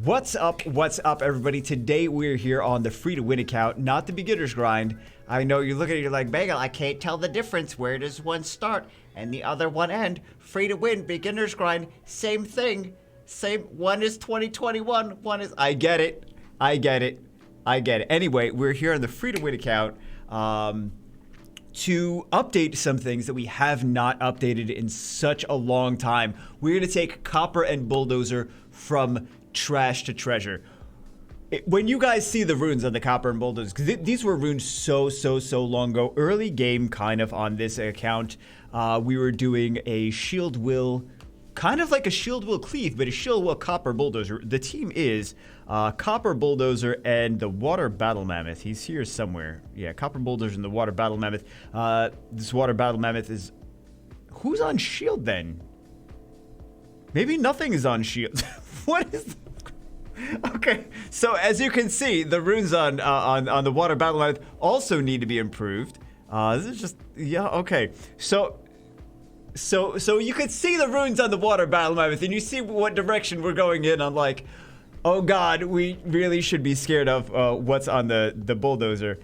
What's up, everybody? Today we're here on the free to win account, not the beginner's grind. I know you're looking at it, you're like, Bagel, I can't tell the difference. Where does one start and the other one end? Free to win, beginner's grind, same thing. Same, one is 2021, one is, I get it. Anyway, we're here on the free to win account to update some things that we have not updated in such a long time. We're gonna take Copper and Bulldozer from trash to treasure. When you guys see the runes on the Copper and Bulldozer, because these were runes so long ago, early game kind of on this account, we were doing a shield will, kind of like a shield will cleave, but a shield will Copper Bulldozer. The team is Copper Bulldozer and the Water Battle Mammoth. He's here somewhere. Yeah, Copper Bulldozer and the Water Battle Mammoth. This Water Battle Mammoth is... Who's on shield then? Maybe nothing is on shield. What is... Okay, so as you can see, the runes on the Water Battle Mammoth also need to be improved. This is just... Yeah, okay. So you could see the runes on the Water Battle Mammoth, and you see what direction we're going in. I'm like, oh god, we really should be scared of what's on the Bulldozer.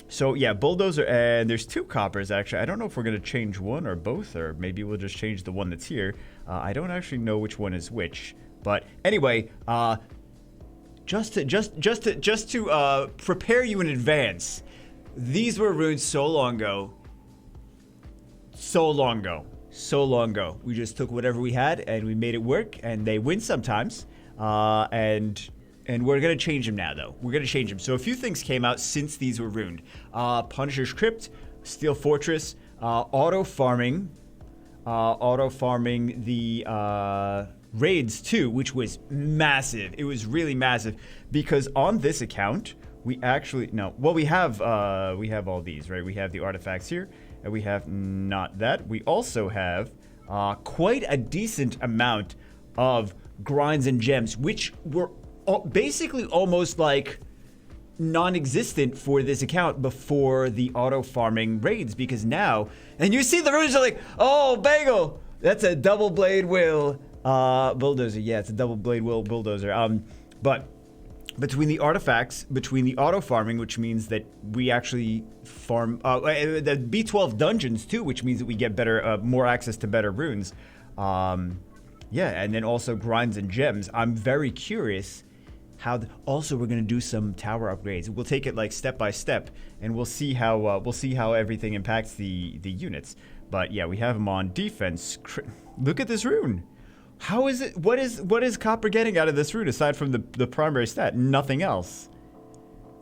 So yeah, Bulldozer, and there's two Coppers actually. I don't know if we're gonna change one or both, or maybe we'll just change the one that's here. I don't actually know which one is which, but anyway, just to prepare you in advance, these were runes so long ago. So long ago. We just took whatever we had and we made it work, and they win sometimes. And we're gonna change them now, though. We're gonna change them. So a few things came out since these were ruined. Punisher's Crypt, Steel Fortress, auto farming the raids too, which was massive. It was really massive because on this account we actually we have all these, right? We have the artifacts here. And we have not that. We also have quite a decent amount of grinds and gems, which were basically almost like non-existent for this account before the auto farming raids, because now, and you see the runes are like, oh, Bagel, that's a double blade will bulldozer. Yeah, it's a double blade will bulldozer. But between the artifacts, between the auto farming, which means that we actually farm the B12 dungeons too, which means that we get better, more access to better runes. Yeah, and then also grinds and gems. I'm very curious how. Also, we're gonna do some tower upgrades. We'll take it like step by step, and we'll see how everything impacts the units. But yeah, we have them on defense. Look at this rune. How is it? What is Copper getting out of this rune aside from the primary stat? Nothing else.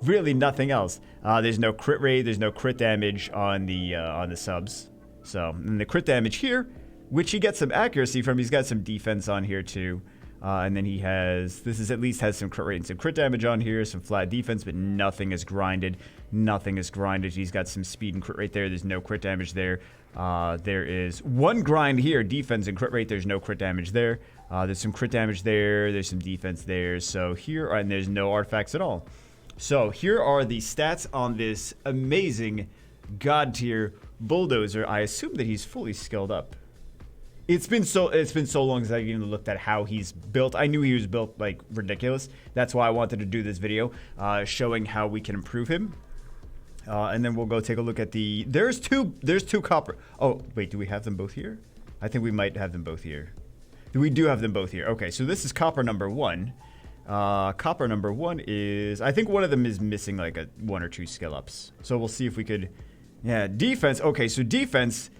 Really, nothing else. There's no crit rate. There's no crit damage on the subs. So, and the crit damage here, which he gets some accuracy from. He's got some defense on here too, and then he has. This is at least has some crit rate and some crit damage on here. Some flat defense, but nothing is grinded. Nothing is grinded. He's got some speed and crit rate there. There's no crit damage there. There is one grind here, defense and crit rate. There's no crit damage there. There's some crit damage there. There's some defense there. So here, and there's no artifacts at all. So here are the stats on this amazing god tier Bulldozer. I assume that he's fully skilled up. It's been so long since I even looked at how he's built. I knew he was built like ridiculous. That's why I wanted to do this video, showing how we can improve him. And then we'll go take a look at the... There's two Copper... Oh, wait, do we have them both here? I think we might have them both here. We do have them both here. Okay, so this is Copper number 1. Copper number 1 is... I think one of them is missing like a 1 or 2 skill ups. So we'll see if we could... Yeah, defense. Okay, so defense...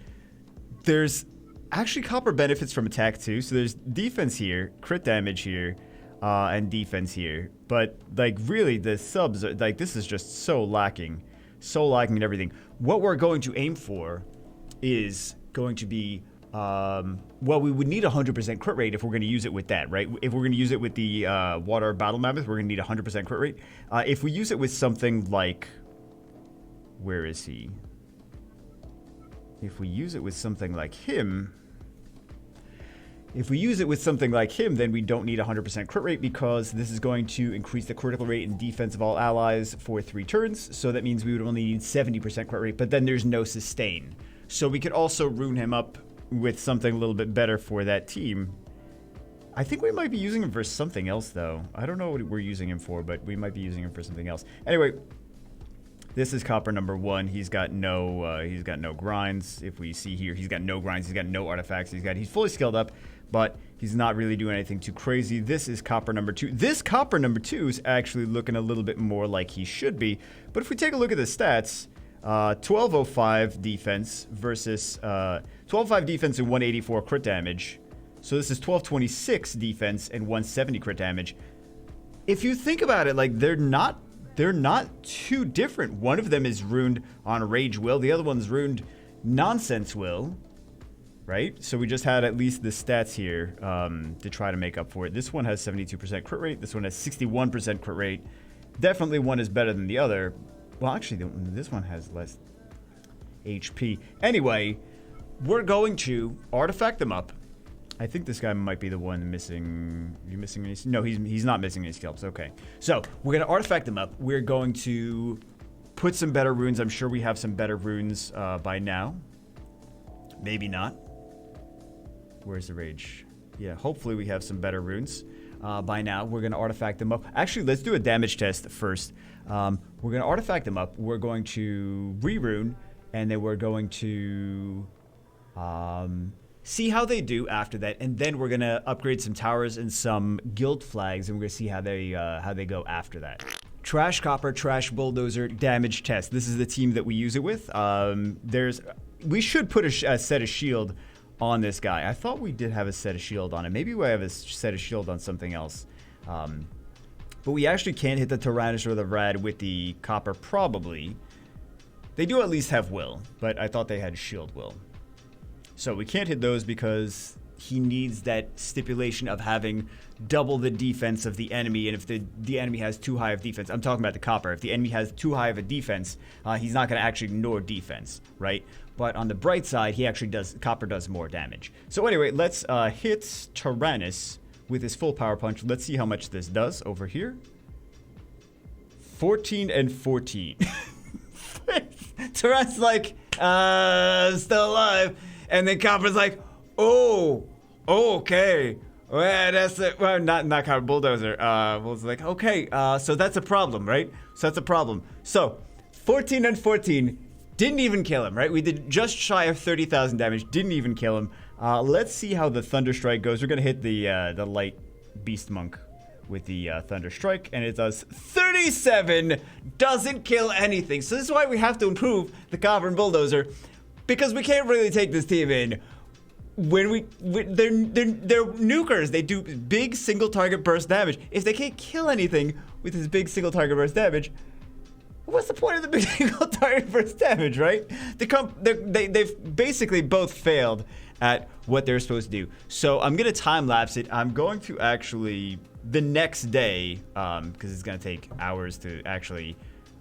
There's... Actually, Copper benefits from attack too. So there's defense here, crit damage here, and defense here. But, like, really, the subs... Like, this is just so lacking. So lacking in everything. What we're going to aim for is going to be, well, we would need 100% crit rate if we're going to use it with that, right? If we're going to use it with the Water Battle Mammoth, we're going to need 100% crit rate. If we use it with something like, where is he? If we use it with something like him, then we don't need 100% crit rate, because this is going to increase the critical rate and defense of all allies for 3 turns. So that means we would only need 70% crit rate, but then there's no sustain. So we could also rune him up with something a little bit better for that team. I think we might be using him for something else, though. I don't know what we're using him for, but we might be using him for something else. Anyway, this is copper number 1. He's got no grinds. If we see here, he's got no grinds. He's got no artifacts. He's fully skilled up, but he's not really doing anything too crazy. This is copper number 2. This copper number 2 is actually looking a little bit more like he should be. But if we take a look at the stats, 1205 defense versus 1205 defense and 184 crit damage. So this is 1226 defense and 170 crit damage. If you think about it, like they're not too different. One of them is ruined on Rage Will. The other one's ruined Nonsense Will. Right? So we just had at least the stats here to try to make up for it. This one has 72% crit rate. This one has 61% crit rate. Definitely one is better than the other. Well, actually, this one has less HP. Anyway, we're going to artifact them up. I think this guy might be the one missing. You missing any? No, he's not missing any scalps. Okay. So we're going to artifact them up. We're going to put some better runes. I'm sure we have some better runes by now. Maybe not. Where's the rage? Yeah, hopefully we have some better runes by now. We're going to artifact them up. Actually, let's do a damage test first. We're going to artifact them up. We're going to re-rune, and then we're going to see how they do after that. And then we're going to upgrade some towers and some guild flags, and we're going to see how they go after that. Trash Copper, Trash Bulldozer, damage test. This is the team that we use it with. We should put a set of shield on this guy. I thought we did have a set of shield on it. Maybe we have a set of shield on something else. But we actually can't hit the Tyrannus or the Rad with the copper, probably. They do at least have will, but I thought they had shield will. So we can't hit those because he needs that stipulation of having double the defense of the enemy. And if the enemy has too high of defense, I'm talking about the copper. If the enemy has too high of a defense, he's not going to actually ignore defense, right? But on the bright side, copper does more damage. So anyway, let's hit Tyrannus with his full power punch. Let's see how much this does over here. 14 and 14. Tyrannus like, still alive. And then copper's like, oh, okay. Well, that's it. Well, not copper, Bulldozer. Was like, okay, so that's a problem, right? So that's a problem. So 14 and 14. Didn't even kill him, right? We did just shy of 30,000 damage. Didn't even kill him. Let's see how the Thunder Strike goes. We're going to hit the Light Beast Monk with the Thunder Strike, and it does 37. Doesn't kill anything. So this is why we have to improve the Copper and Bulldozer, because we can't really take this team in. They're nukers. They do big single target burst damage. If they can't kill anything with this big single target burst damage, what's the point of the big single target burst damage, right? They've basically both failed at what they're supposed to do. So I'm going to time-lapse it. I'm going to actually, the next day, because it's going to take hours to actually...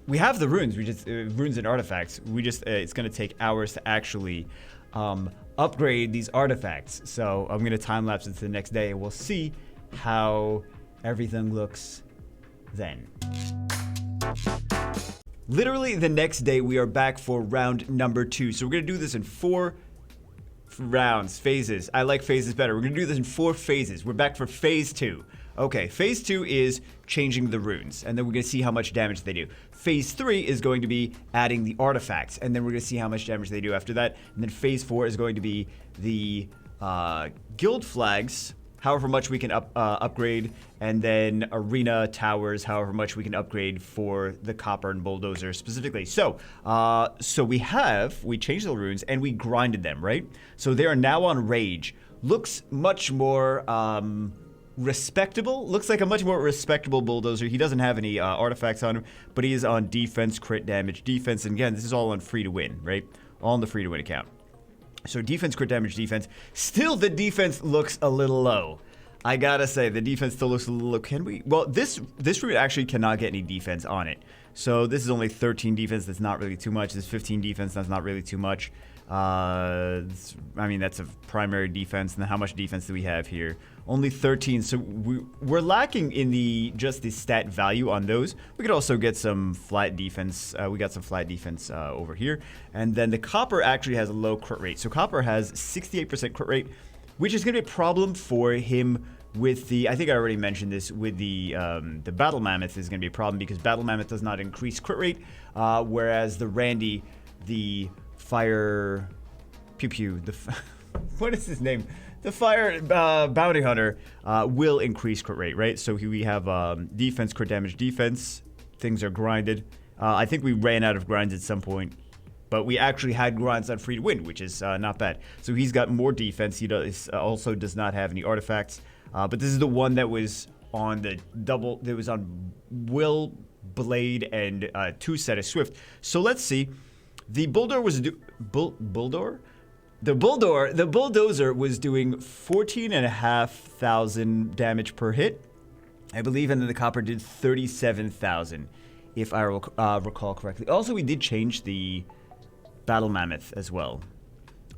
We have the runes. Runes and artifacts. It's going to take hours to actually upgrade these artifacts. So I'm going to time-lapse it to the next day, and we'll see how everything looks then. Literally the next day, we are back for round number 2. So we're going to do this in 4 rounds, phases. I like phases better. We're going to do this in 4 phases. We're back for phase 2. Okay, phase 2 is changing the runes, and then we're going to see how much damage they do. Phase 3 is going to be adding the artifacts, and then we're going to see how much damage they do after that. And then phase 4 is going to be the guild flags, however much we can upgrade, and then arena towers, however much we can upgrade for the Copper and Bulldozer specifically. So we changed the runes and we grinded them, right? So they are now on Rage. Looks much more respectable. Looks like a much more respectable Bulldozer. He doesn't have any artifacts on him, but he is on defense, crit damage, defense, and again, this is all on free to win, right? All on the free to win account. So defense, crit damage, defense. Still, the defense looks a little low. I gotta say, the defense still looks a little low. Can we? Well, this route actually cannot get any defense on it. So this is only 13 defense. That's not really too much. This 15 defense. That's not really too much. I mean, that's a primary defense. And then how much defense do we have here? Only 13. So we're lacking in just the stat value on those. We could also get some flat defense. We got some flat defense over here. And then the Copper actually has a low crit rate. So Copper has 68% crit rate, which is going to be a problem for him with the, I think I already mentioned this, with the Battle Mammoth is going to be a problem because Battle Mammoth does not increase crit rate, whereas the Randy, the Fire Pew Pew, what is his name? The Fire Bounty Hunter will increase crit rate, right? So here we have defense, crit damage, defense. Things are grinded. I think we ran out of grinds at some point, but we actually had grinds on free to win, which is not bad. So he's got more defense. He also does not have any artifacts. But this is the one that was on the double, that was on Will, Blade, and 2 set of Swift. So let's see. The Bulldozer was The Bulldozer was doing 14,500 damage per hit, I believe, and then the Copper did 37,000, if I recall correctly. Also, we did change the Battle Mammoth as well.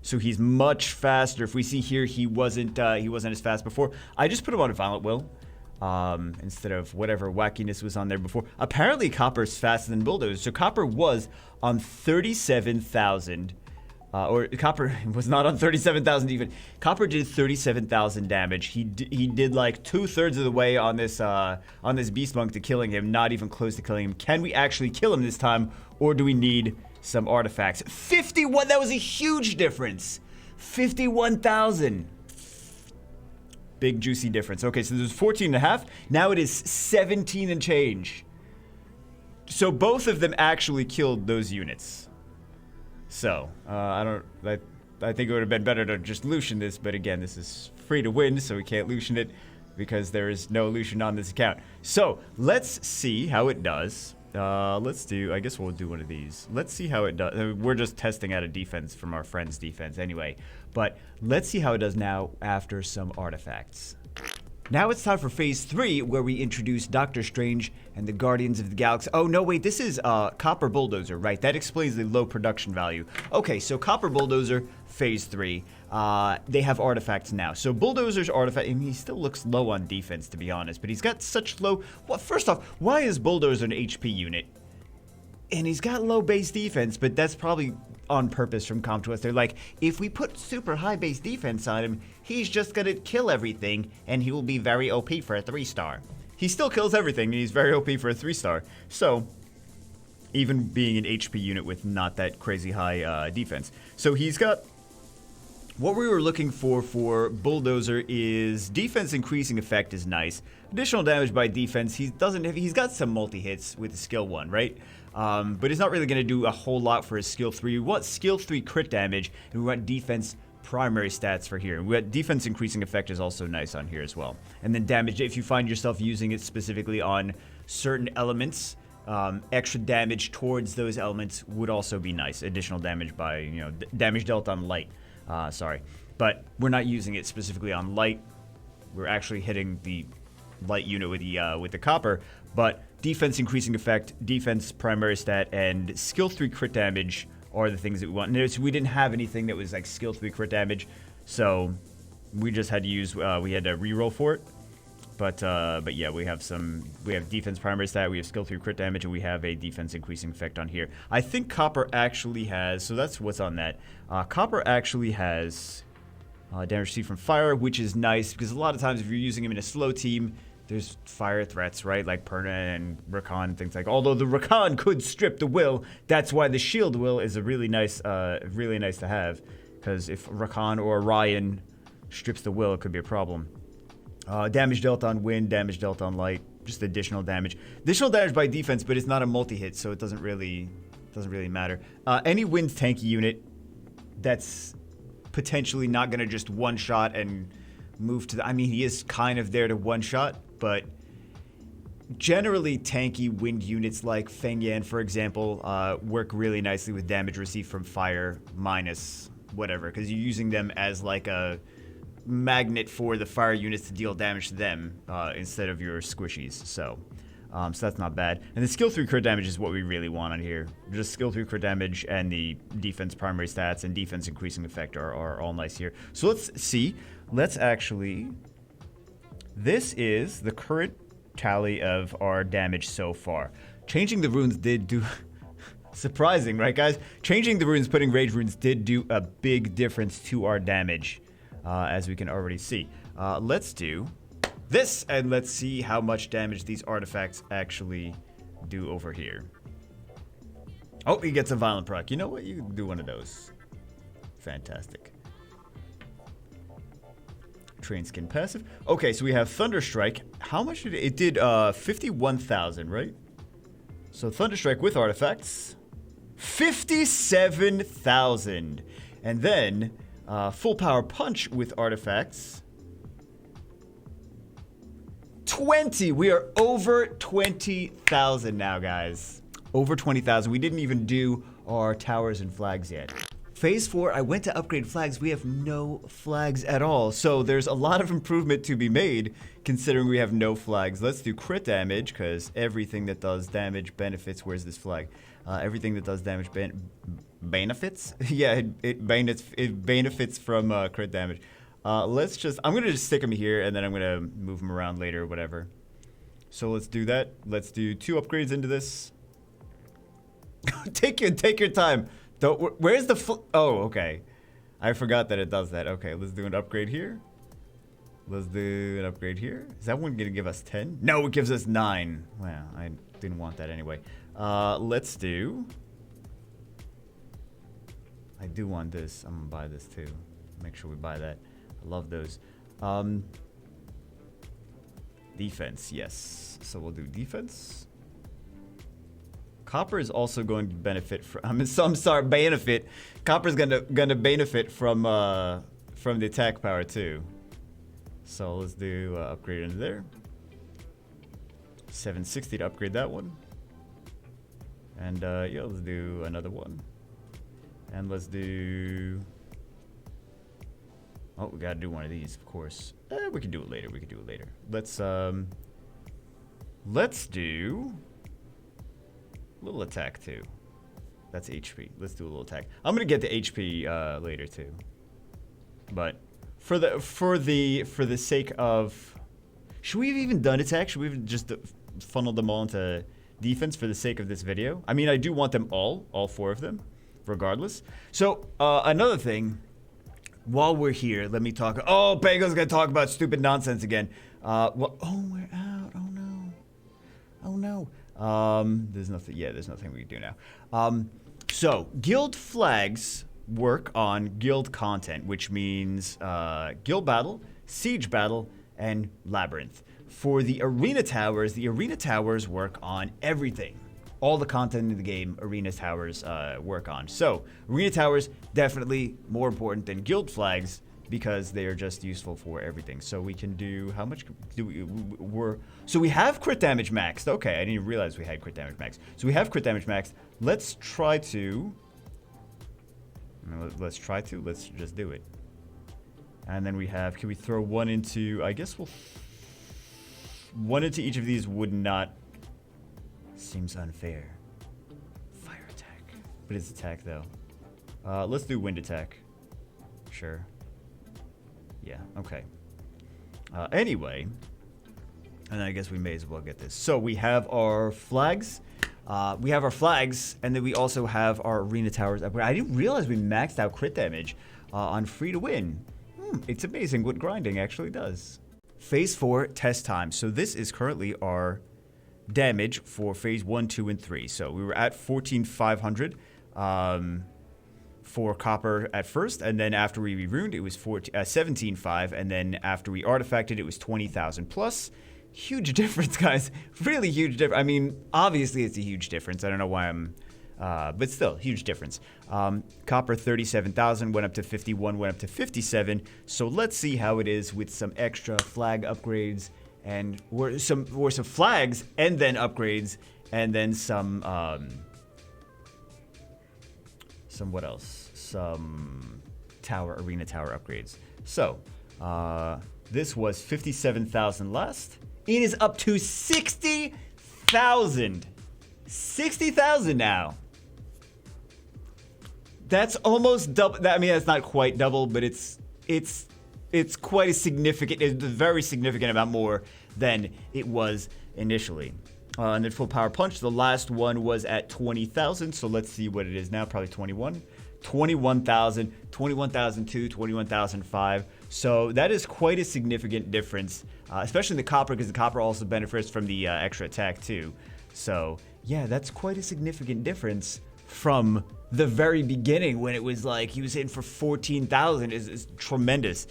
So he's much faster. If we see here, he wasn't as fast before. I just put him on a Violent Will instead of whatever wackiness was on there before. Apparently, Copper's faster than Bulldozer. So Copper was on 37,000. Or Copper was not on 37,000 even. Copper did 37,000 damage. He did like 2/3 of the way on this Beast Monk to killing him. Not even close to killing him. Can we actually kill him this time, or do we need some artifacts? 51. That was a huge difference. 51,000. Big juicy difference. Okay, so there's 14.5. Now it is 17 and change. So both of them actually killed those units. So, I think it would have been better to just Lucian this, but again, this is free to win, so we can't Lucian it because there is no Lucian on this account. So, let's see how it does. I guess we'll do one of these. Let's see how it does. We're just testing out a defense from our friend's defense anyway, but let's see how it does now after some artifacts. Now it's time for Phase 3, where we introduce Doctor Strange and the Guardians of the Galaxy. Oh, no, wait, this is Copper Bulldozer, right? That explains the low production value. Okay, so Copper Bulldozer, Phase 3. They have artifacts now. So Bulldozer's artifact, and he still looks low on defense, to be honest, but he's got such low... Well, first off, why is Bulldozer an HP unit? And he's got low base defense, but that's probably on purpose from CompTOS. They're like, if we put super high base defense on him, he's just gonna kill everything, and he will be very OP for a 3-star. He still kills everything, and he's very OP for a 3-star. So, even being an HP unit with not that crazy high defense. So he's got... What we were looking for Bulldozer is defense increasing effect is nice. Additional damage by defense, he's got some multi-hits with the skill 1, right? But he's not really going to do a whole lot for his skill 3. We want skill 3 crit damage, and we want defense primary stats for here. And we got defense increasing effect is also nice on here as well. And then damage, if you find yourself using it specifically on certain elements, extra damage towards those elements would also be nice. Additional damage by, damage dealt on light. But we're not using it specifically on light. We're actually hitting the light unit with the Copper, but defense increasing effect, defense primary stat, and skill 3 crit damage are the things that we want. Notice we didn't have anything that was like skill 3 crit damage, so we just had to use we had to reroll for it. But yeah, we have defense primary stat, we have skill 3 crit damage, and we have a defense increasing effect on here. I think Copper actually has, so that's what's on that. Copper actually has damage received from fire, which is nice because a lot of times if you're using him in a slow team, there's fire threats, right? Like Perna and Rakan and things like. Although the Rakan could strip the will, that's why the shield will is a really nice to have. Because if Rakan or Ryan strips the will, it could be a problem. Damage dealt on wind, damage dealt on light, just additional damage. Additional damage by defense, but it's not a multi-hit, so it doesn't really matter. Any wind tanky unit that's potentially not gonna just one-shot and move to the... I mean, he is kind of there to one-shot, but generally tanky wind units like Feng Yan, for example, work really nicely with damage received from fire minus whatever, because you're using them as like a magnet for the fire units to deal damage to them instead of your squishies. So that's not bad. And the skill 3 crit damage is what we really want on here. Just skill 3 crit damage and the defense primary stats and defense increasing effect are all nice here. So let's see. Let's actually... This is the current tally of our damage so far. Changing the runes did do... Surprising, right, guys? Changing the runes, putting rage runes did do a big difference to our damage, as we can already see. Let's do this, and let's see how much damage these artifacts actually do over here. Oh, he gets a violent proc. You know what? You can do one of those. Fantastic. Train skin passive. Okay, so we have Thunderstrike. How much did it did 51,000, right? So Thunderstrike with artifacts, 57,000. And then full power punch with artifacts, 20. We are over 20,000 now, guys. Over 20,000. We didn't even do our towers and flags yet. Phase 4, I went to upgrade flags. We have no flags at all. So there's a lot of improvement to be made considering we have no flags. Let's do crit damage because everything that does damage benefits. Where's this flag? Everything that does damage benefits? Yeah, it benefits from crit damage. I'm going to just stick them here and then I'm going to move them around later or whatever. So let's do that. Let's do 2 upgrades into this. Take your time. Where's the oh, okay. I forgot that it does that. Okay, let's do an upgrade here. Let's do an upgrade here. Is that one gonna give us 10? No, it gives us 9. Wow, I didn't want that anyway. Let's do... I do want this. I'm gonna buy this too. Make sure we buy that. I love those. Defense, yes. So we'll do defense. Copper is also going to benefit from benefit. Copper's gonna benefit from the attack power too. So let's do upgrade into there. 760 to upgrade that one. And yeah, let's do another one. And let's do... Oh, we gotta do one of these, of course. We can do it later. Let's do a little attack too. That's HP. Let's do a little attack. I'm gonna get the HP later too. But for the sake of, should we have even done attack? Should we have just funneled them all into defense for the sake of this video? I mean, I do want them all 4 of them, regardless. So another thing, while we're here, let me talk. Oh, Pango's gonna talk about stupid nonsense again. Well, oh, we're out. Oh no. Oh no. There's nothing. Yeah, there's nothing we can do now. So guild flags work on guild content, which means guild battle, siege battle, and labyrinth. For the arena towers work on everything. All the content in the game, arena towers work on. So arena towers definitely more important than guild flags because they are just useful for everything. So we can do, how much do so we have crit damage maxed. Okay, I didn't even realize we had crit damage maxed. So we have crit damage maxed. Let's just do it. And then we have, can we throw one into, I guess one into each of these would not, seems unfair. Fire attack. But it's attack though. Let's do wind attack. Sure. Yeah, okay. Anyway, and I guess we may as well get this. So we have our flags. And then we also have our arena towers upgrade. I didn't realize we maxed out crit damage on free to win. It's amazing what grinding actually does. Phase 4 test time. So this is currently our damage for phase 1, 2, and 3. So we were at 14,500 for copper at first, and then after we re-runed, it was 17,500, and then after we artifacted, it was 20,000 plus. Huge difference, guys. Really huge difference. I mean, obviously it's a huge difference. I don't know why I'm, but still, huge difference. Copper 37,000 went up to 51, went up to 57. So let's see how it is with some extra flag upgrades and or some flags and then upgrades and then some what else? Some arena tower upgrades. So this was 57,000 last. It is up to 60,000. 60,000 now. That's almost double. I mean, that's not quite double, but it's quite a significant. It's a very significant amount more than it was initially. And then full power punch, the last one was at 20,000. So let's see what it is now. Probably 21. 21,000, 21,002, 21,005. So that is quite a significant difference, especially in the copper, because the copper also benefits from the extra attack too. So yeah, that's quite a significant difference from the very beginning when it was like he was hitting for 14,000. Is tremendous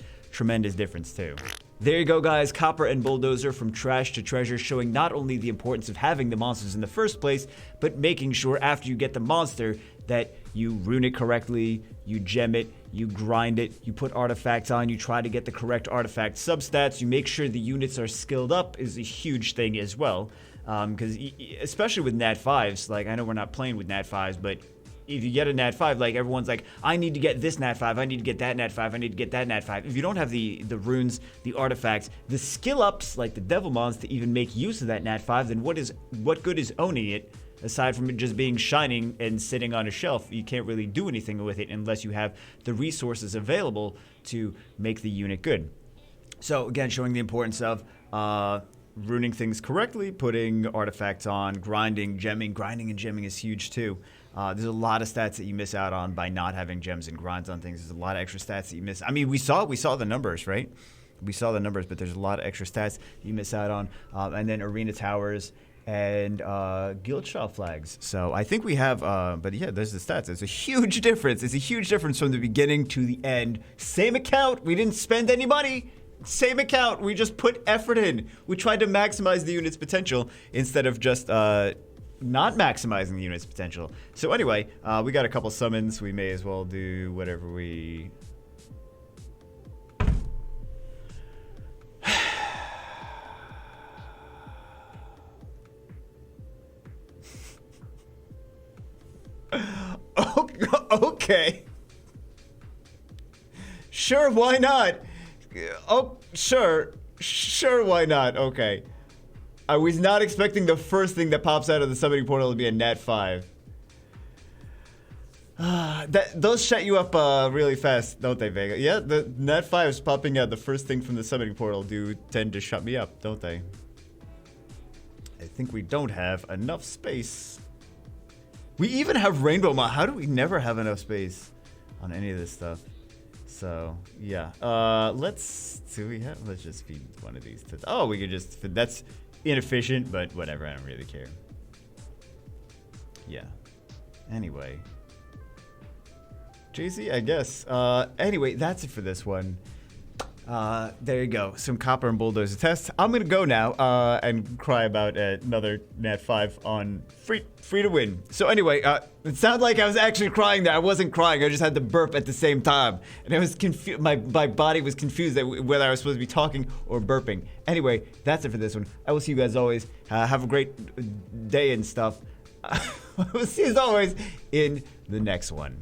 difference too. There you go, guys. Copper and Bulldozer from trash to treasure, showing not only the importance of having the monsters in the first place, but making sure after you get the monster that you rune it correctly, you gem it, you grind it, you put artifacts on, you try to get the correct artifact substats, you make sure the units are skilled up is a huge thing as well. Because especially with Nat 5s, like I know we're not playing with Nat 5s, but if you get a Nat 5, like everyone's like, I need to get this Nat 5, I need to get that Nat 5, I need to get that Nat 5. If you don't have the runes, the artifacts, the skill ups like the Devilmons to even make use of that Nat 5, then what good is owning it aside from it just being shining and sitting on a shelf? You can't really do anything with it unless you have the resources available to make the unit good. So again, showing the importance of runing things correctly, putting artifacts on, grinding, gemming. Grinding and gemming is huge too. There's a lot of stats that you miss out on by not having gems and grinds on things. There's a lot of extra stats that you miss. I mean, we saw the numbers, right? We saw the numbers, but there's a lot of extra stats you miss out on. And then arena towers and guild shop flags. So I think we have, but yeah, there's the stats. It's a huge difference. It's a huge difference from the beginning to the end. Same account. We didn't spend any money. Same account. We just put effort in. We tried to maximize the unit's potential instead of just not maximizing the unit's potential. So anyway, we got a couple summons. We may as well do whatever we... Okay. Sure, why not? Oh, sure, why not? Okay. I was not expecting the first thing that pops out of the summoning portal to be a Nat 5. Those shut you up really fast, don't they, Vega? Yeah, the Nat 5s popping out the first thing from the summoning portal do tend to shut me up, don't they? I think we don't have enough space. We even have Rainbow Mod. How do we never have enough space on any of this stuff? So, yeah. Let's just feed one of these. Oh, we could just... That's inefficient, but whatever. I don't really care. Yeah. Anyway. JC, I guess. Anyway, that's it for this one. There you go. Some copper and bulldozer tests. I'm gonna go now and cry about another Nat 5 on free to win. So anyway, it sounded like I was actually crying there. I wasn't crying. I just had to burp at the same time, and I was confused. My body was confused whether I was supposed to be talking or burping. Anyway, that's it for this one. I will see you guys always. Have a great day and stuff. I will see you as always in the next one.